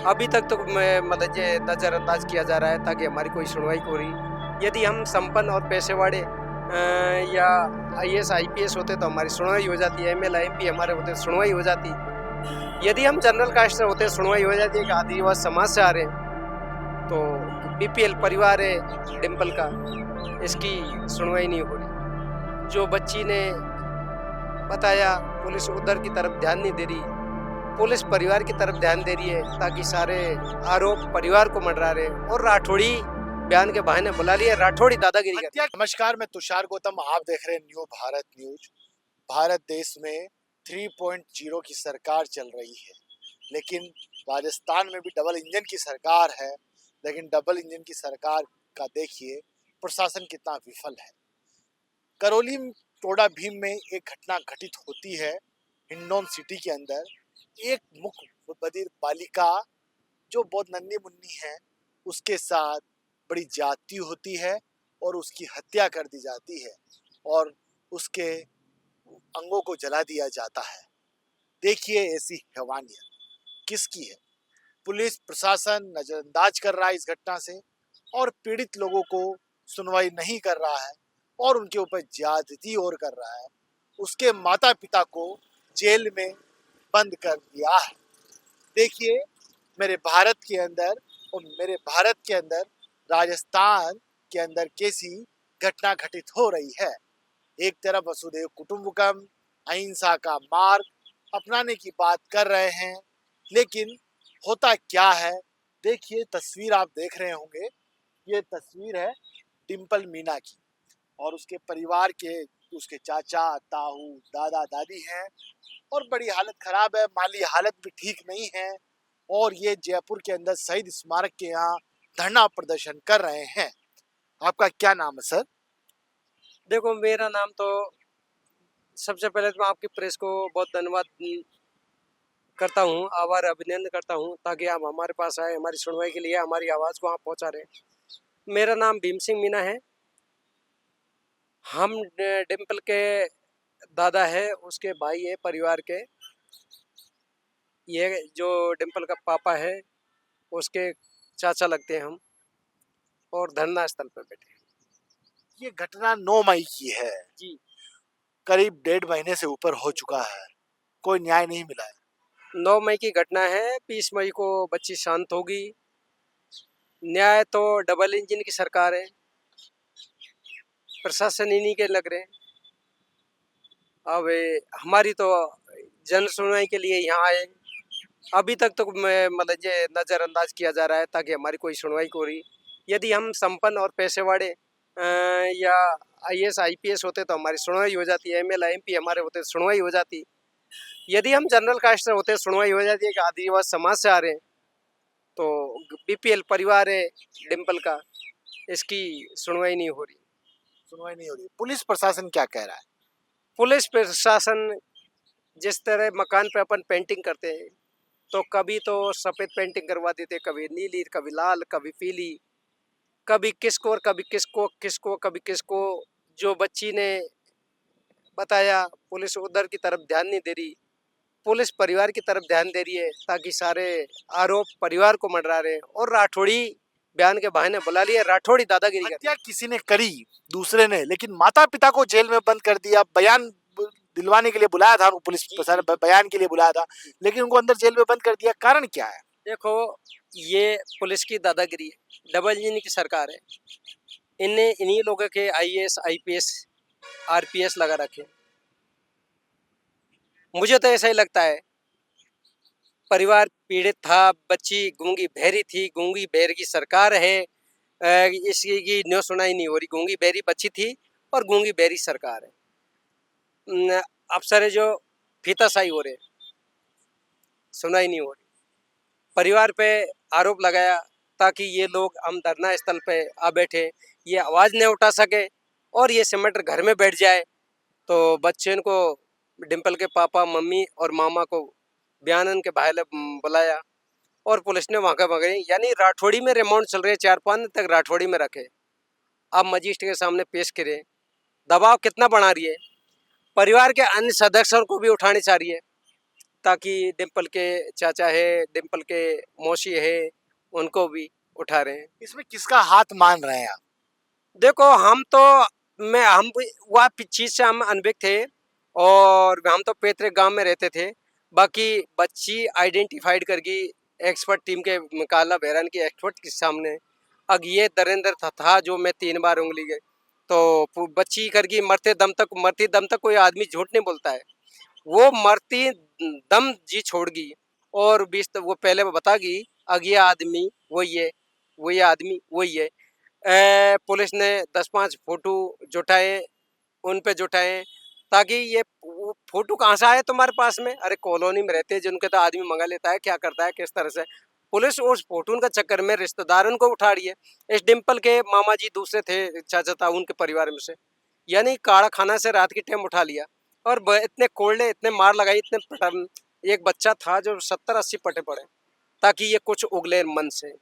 अभी तक तो मैं मतलब ये नज़रअंदाज किया जा रहा है ताकि हमारी कोई सुनवाई हो रही। यदि हम संपन्न और पैसे वाले या आईएएस आईपीएस होते तो हमारी सुनवाई हो जाती, एमएल एमपी हमारे होते तो सुनवाई हो जाती। यदि हम जनरल कास्ट से होते सुनवाई हो जाती है कि आदिवासी समाज से आ रहे हैं तो बीपीएल परिवार है डिम्पल का, इसकी सुनवाई नहीं हो रही। जो बच्ची ने बताया पुलिस उधर की तरफ ध्यान नहीं दे रही, पुलिस परिवार की तरफ ध्यान दे रही है ताकि सारे आरोप परिवार को मंडरा रहे और राठौड़ी बयान के बहाने बुला लिया, राठौड़ी दादागिरी कर। नमस्कार, मैं तुषार गौतम, आप देख रहे हैं न्यू भारत न्यूज। भारत देश में 3.0 की सरकार चल रही है, लेकिन राजस्थान में भी डबल इंजन की सरकार है। लेकिन डबल इंजन की सरकार का देखिए प्रशासन कितना विफल है। करौली टोडा भीम में एक घटना घटित होती है। हिंडौन सिटी के अंदर एक मुख्य बधिर बालिका जो बहुत नन्ही मुन्नी है, उसके साथ बड़ी ज्यादती होती है और उसकी हत्या कर दी जाती है और उसके अंगों को जला दिया जाता है। देखिए ऐसी हैवानियत किसकी है। पुलिस प्रशासन नजरअंदाज कर रहा है इस घटना से और पीड़ित लोगों को सुनवाई नहीं कर रहा है और उनके ऊपर ज्यादती और कर रहा है। उसके माता पिता को जेल में बंद कर दिया है। देखिए मेरे भारत के अंदर और मेरे भारत के अंदर राजस्थान के अंदर कैसी घटना घटित हो रही है। एक तरफ वसुधैव कुटुंबकम अहिंसा का मार्ग अपनाने की बात कर रहे हैं, लेकिन होता क्या है। देखिए तस्वीर आप देख रहे होंगे, ये तस्वीर है डिम्पल मीना की और उसके परिवार के, उसके चाचा ताऊ दादा दादी हैं और बड़ी हालत खराब है, माली हालत भी ठीक नहीं है और ये जयपुर के अंदर शहीद स्मारक के यहाँ धरना प्रदर्शन कर रहे हैं। आपका क्या नाम है सर? देखो मेरा नाम तो, सबसे पहले तो मैं आपकी प्रेस को बहुत धन्यवाद करता हूँ, आभार अभिनंदन करता हूँ ताकि आप हमारे पास आए, हमारी सुनवाई के लिए हमारी आवाज़ को आप पहुँचा रहे। मेरा नाम भीम सिंह मीना है। हम डिम्पल के दादा है, उसके भाई है परिवार के। ये जो डिम्पल का पापा है उसके चाचा लगते हैं हम और धरना स्थल पर बैठे हैं। ये घटना 9 मई की है जी, करीब 1.5 महीने से ऊपर हो चुका है, कोई न्याय नहीं मिला है। 9 मई की घटना है, 20 मई को बच्ची शांत होगी। न्याय तो डबल इंजन की सरकार है, प्रशासन इन्हीं के लग रहे हैं। अब हमारी तो जन सुनवाई के लिए यहाँ आए। अभी तक तो मैं मतलब ये नज़रअंदाज किया जा रहा है ताकि हमारी कोई सुनवाई हो रही। यदि हम संपन्न और पैसे वाले या आईएएस आईपीएस होते तो हमारी सुनवाई हो जाती, एमएल एमपी हमारे होते तो सुनवाई हो जाती। यदि हम जनरल कास्ट से होते सुनवाई हो जाती है कि आदिवासी समाज से आ रहे हैं तो बीपीएल परिवार है डिम्पल का, इसकी सुनवाई नहीं हो रही। सुनवाई नहीं हो रही। पुलिस प्रशासन क्या कह रहा है? पुलिस प्रशासन जिस तरह मकान पे अपन पेंटिंग करते हैं तो कभी तो सफ़ेद पेंटिंग करवा देते, कभी नीली, कभी लाल, कभी पीली, कभी किसको और कभी किसको कभी किसको। जो बच्ची ने बताया पुलिस उधर की तरफ ध्यान नहीं दे रही, पुलिस परिवार की तरफ ध्यान दे रही है ताकि सारे आरोप परिवार को मंडरा रहे और राठौड़ी बयान के बहाने बुला लिया, राठौड़ी दादागिरी कर। हत्या किसी ने करी दूसरे ने, लेकिन माता पिता को जेल में बंद कर दिया। बयान दिलवाने के लिए बुलाया था, पुलिस प्रशासन बयान के लिए बुलाया था, लेकिन उनको अंदर जेल में बंद कर दिया। कारण क्या है? देखो ये पुलिस की दादागिरी है, डबल इंजन की सरकार है। इन्हें इन्हीं लोगों के आईएएस आईपीएस आरपीएस लगा रखे। मुझे तो ऐसा ही लगता है, परिवार पीड़ित था, बच्ची गूंगी बहरी थी, गूंगी बहरी की सरकार है, इसकी न्यो सुनाई नहीं हो रही। गूंगी बहरी बच्ची थी और गूंगी बहरी सरकार है। अफसर जो फीताशाही हो रहे, सुनाई नहीं हो रही। परिवार पे आरोप लगाया ताकि ये लोग हम धरना स्थल पे आ बैठे, ये आवाज़ नहीं उठा सके और ये सिमट घर में बैठ जाए। तो बच्चे को डिम्पल के पापा मम्मी और मामा को बयान के भाई बुलाया और पुलिस ने वहाँ का भगाई। यानी राठौड़ी में रिमांड चल रहे, 4-5 दिन तक राठौड़ी में रखे। अब मजिस्ट्रेट के सामने पेश करे, दबाव कितना बढ़ा रही है, परिवार के अन्य सदस्यों को भी उठाने चाह रही है ताकि डिम्पल के चाचा है, डिम्पल के मौसी है, उनको भी उठा रहे हैं। इसमें किसका हाथ मान रहे हैं आप? देखो हम तो हम वह चीज से हम अनभिज्ञ थे और हम तो पैतृक गांव में रहते थे। बाकी बच्ची आइडेंटिफाइड करके एक्सपर्ट टीम के काला बहरान की एक्सपर्ट के सामने अब ये दरिंदर था जो मैं 3 बार उंगली गए तो बच्ची करके मरते दम तक कोई आदमी झूठ नहीं बोलता है। वो मरती दम जी छोड़ गई और वो पहले बतागी अब ये आदमी वही है, वो ये आदमी वही है। पुलिस ने 10-5 फोटो जुटाए, उन पे जुटाए ताकि ये फोटो कहाँ से आए तुम्हारे पास में? अरे कॉलोनी में रहते हैं जिनके तो आदमी मंगा लेता है, क्या करता है किस तरह से। पुलिस उस फोटो का चक्कर में रिश्तेदार उनको उठा रही है। इस डिम्पल के मामा जी दूसरे थे, चाचा था उनके परिवार में से, यानी काड़ा खाना से रात की टाइम उठा लिया और इतने कोल्डे इतने मार लगाई इतने पटन। एक बच्चा था जो 70-80 पटे पड़े ताकि ये कुछ उगले मन से।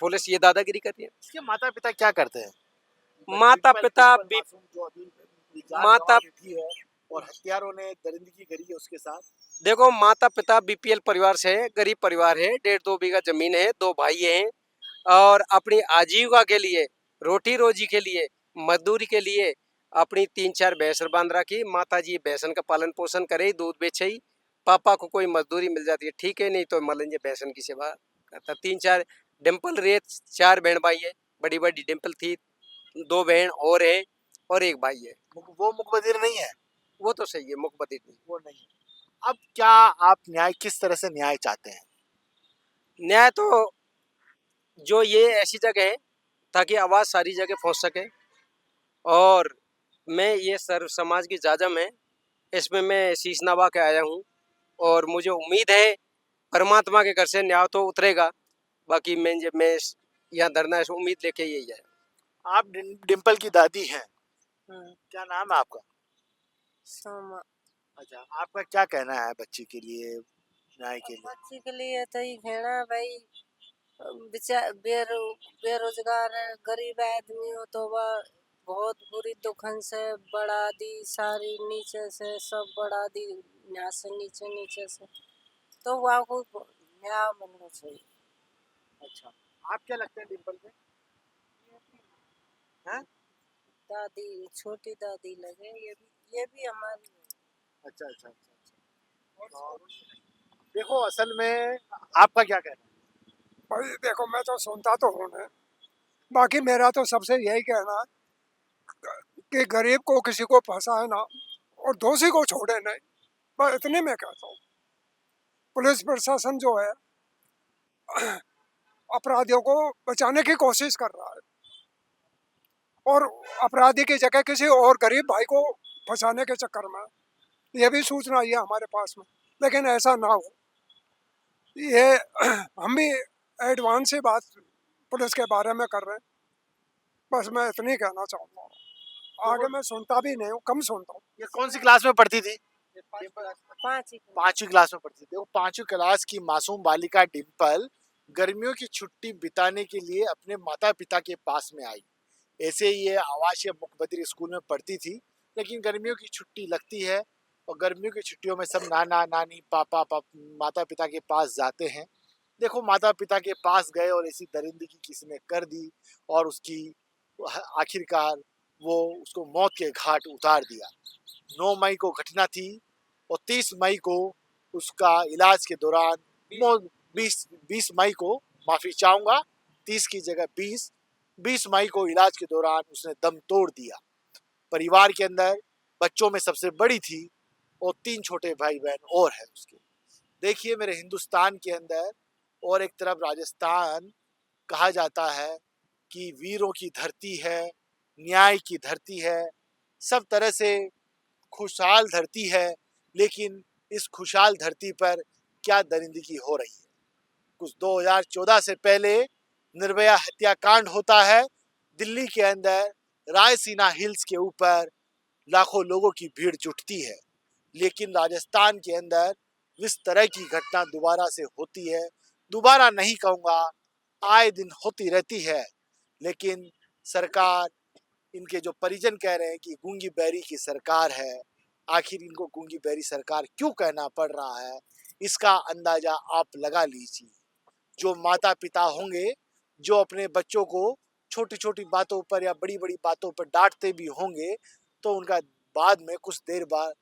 पुलिस ये दादागिरी कर रही है। इसके माता पिता क्या करते हैं? माता पिता डिम्पल भी मासूम जो अभी निजात माता गंवा बैठी है और हत्यारों ने दरिंदगी करी है उसके साथ। देखो माता पिता बीपीएल परिवार से है, गरीब परिवार है, 1.5-2 बीघा जमीन है, 2 भाई हैं और अपनी आजीविका के लिए, रोटी रोजी के लिए, मजदूरी के लिए अपनी 3-4 भैंस बांध रखी। माता जी भैंसन का पालन पोषण करे, दूध बेचे ही, पापा को कोई मजदूरी मिल जाती है ठीक है, नहीं तो मलन भैंसन की सेवा करता। 3-4 डिम्पल रेत 4 बहन भाई है, बड़ी बड़ी डिम्पल थी, 2 बहन और है और 1 भाई है। वो मुकबदिर नहीं है? वो तो सही है, मुकबदिर नहीं। वो नहीं है। अब क्या आप न्याय किस तरह से न्याय चाहते हैं? न्याय तो जो ये ऐसी जगह है ताकि आवाज़ सारी जगह पहुंच सके और मैं ये सर्व समाज की जाजम है, इसमें मैं शीश नवा के आया हूँ और मुझे उम्मीद है परमात्मा के घर से न्याय तो उतरेगा। बाकी मैं यहाँ धरना है उम्मीद लेके यही है। आप डिम्पल की दादी हैं, क्या नाम है आपका? सोमा। अच्छा, आपका क्या कहना है बच्ची के लिए, न्याय के लिए? बच्ची के लिए तो ही कहना है भाई, बेरोजगार है, गरीब आदमी हो तो वह बहुत बुरी दुखन से बढ़ा दी, सारी नीचे से सब बढ़ा दी, यहाँ से नीचे से, तो वह को न्याय मिलना चाहिए। अच्छा, आप क्या लगते हैं डिम्पल पे? हैं? दादी, छोटी दादी लगे, ये भी हमारी। अच्छा अच्छा अच्छा अच्छा। और देखो असल में आपका क्या कहना है? भाई देखो मैं तो सुनता तो हूँ ना, बाकी मेरा तो सबसे यही कहना है कि गरीब को किसी को फंसाए ना और दोषी को छोड़े नहीं, बस इतने में कहता हूँ। पुलिस प्रशासन जो है अपराधियों को बचाने की कोशिश कर रहा है और अपराधी की जगह किसी और गरीब भाई को फंसाने के चक्कर में ये भी सूचना आई है हमारे पास में, लेकिन ऐसा ना हो। ये हम भी एडवांस से बात पुलिस के बारे में कर रहे हैं, बस मैं इतनी कहना चाहूँगा। आगे मैं सुनता भी नहीं हूँ, कम सुनता हूँ। ये कौन सी क्लास में पढ़ती थी? 5 क्लास में पढ़ती थी। वो 5वीं क्लास की मासूम बालिका डिम्पल गर्मियों की छुट्टी बिताने के लिए अपने माता पिता के पास में आई। ऐसे ही ये आवासीय मुखबदिर स्कूल में पढ़ती थी, लेकिन गर्मियों की छुट्टी लगती है और गर्मियों की छुट्टियों में सब नाना नानी माता पिता के पास जाते हैं। देखो माता पिता के पास गए और ऐसी दरिंदगी किसी ने कर दी और उसकी आखिरकार वो उसको मौत के घाट उतार दिया। 9 मई को घटना थी और 30 मई को उसका इलाज के दौरान 20 मई को, माफ़ी चाहूँगा, 30 की जगह 20 मई को इलाज के दौरान उसने दम तोड़ दिया। परिवार के अंदर बच्चों में सबसे बड़ी थी और 3 छोटे भाई बहन और हैं उसके। देखिए मेरे हिंदुस्तान के अंदर और एक तरफ राजस्थान कहा जाता है कि वीरों की धरती है, न्याय की धरती है, सब तरह से खुशहाल धरती है, लेकिन इस खुशहाल धरती पर क्या दरिंदगी हो रही है। कुछ 2014 से पहले निर्भया हत्याकांड होता है, दिल्ली के अंदर रायसीना हिल्स के ऊपर लाखों लोगों की भीड़ जुटती है, लेकिन राजस्थान के अंदर इस तरह की घटना दोबारा से होती है, दोबारा नहीं कहूँगा, आए दिन होती रहती है। लेकिन सरकार, इनके जो परिजन कह रहे हैं कि गूंगी बैरी की सरकार है, आखिर इनको गूंगी बहरी सरकार क्यों कहना पड़ रहा है, इसका अंदाजा आप लगा लीजिए। जो माता पिता होंगे, जो अपने बच्चों को छोटी छोटी बातों पर या बड़ी बड़ी बातों पर डांटते भी होंगे, तो उनका बाद में कुछ देर बाद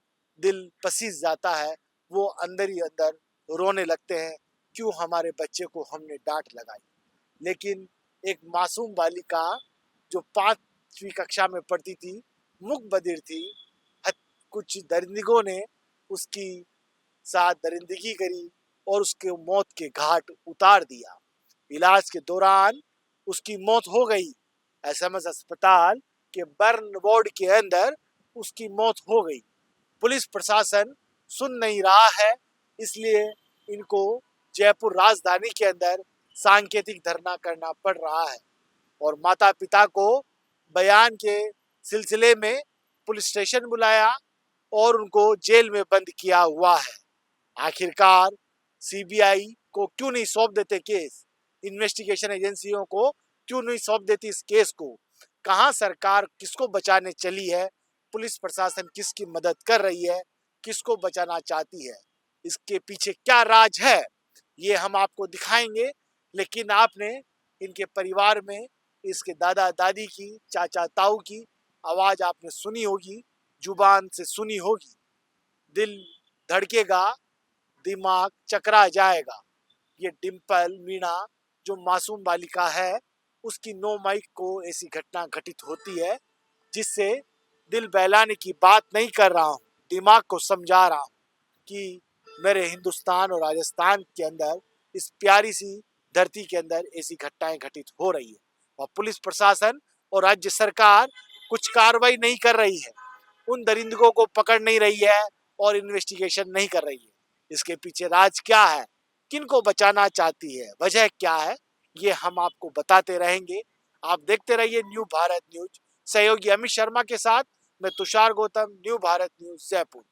दिल पसीज जाता है, वो अंदर ही अंदर रोने लगते हैं, क्यों हमारे बच्चे को हमने डांट लगाई। लेकिन एक मासूम बालिका जो 5वीं कक्षा में पढ़ती थी, मूक बधिर थी, कुछ दरिंदों ने उसकी साथ दरिंदगी करी और उसके मौत के घाट उतार दिया। इलाज के दौरान उसकी मौत हो गई। एसएमएस अस्पताल के बर्न वार्ड के अंदर उसकी मौत हो गई। पुलिस प्रशासन सुन नहीं रहा है, इसलिए इनको जयपुर राजधानी के अंदर सांकेतिक धरना करना पड़ रहा है और माता पिता को बयान के सिलसिले में पुलिस स्टेशन बुलाया और उनको जेल में बंद किया हुआ है। आखिरकार सीबीआई को क्यों नहीं सौंप देते केस, इन्वेस्टिगेशन एजेंसियों को क्यों नहीं सौंप देती इस केस को? कहां सरकार किसको बचाने चली है, पुलिस प्रशासन किसकी मदद कर रही है, किसको बचाना चाहती है, इसके पीछे क्या राज है, ये हम आपको दिखाएंगे। लेकिन आपने इनके परिवार में इसके दादा दादी की, चाचा ताऊ की आवाज आपने सुनी होगी, जुबान से सुनी होगी। दिल धड़केगा, दिमाग चकरा जाएगा। ये डिम्पल मीणा जो मासूम बालिका है, उसकी 9 मई को ऐसी घटना घटित होती है, जिससे दिल बहलाने की बात नहीं कर रहा हूँ, दिमाग को समझा रहा हूँ कि मेरे हिंदुस्तान और राजस्थान के अंदर, इस प्यारी सी धरती के अंदर ऐसी घटनाएं घटित हो रही है और पुलिस प्रशासन और राज्य सरकार कुछ कार्रवाई नहीं कर रही है, उन दरिंदों को पकड़ नहीं रही है और इन्वेस्टिगेशन नहीं कर रही है। इसके पीछे राज क्या है, किनको बचाना चाहती है, वजह क्या है, ये हम आपको बताते रहेंगे। आप देखते रहिए न्यू भारत न्यूज। सहयोगी अमित शर्मा के साथ मैं तुषार गौतम, न्यू भारत न्यूज, जयपुर।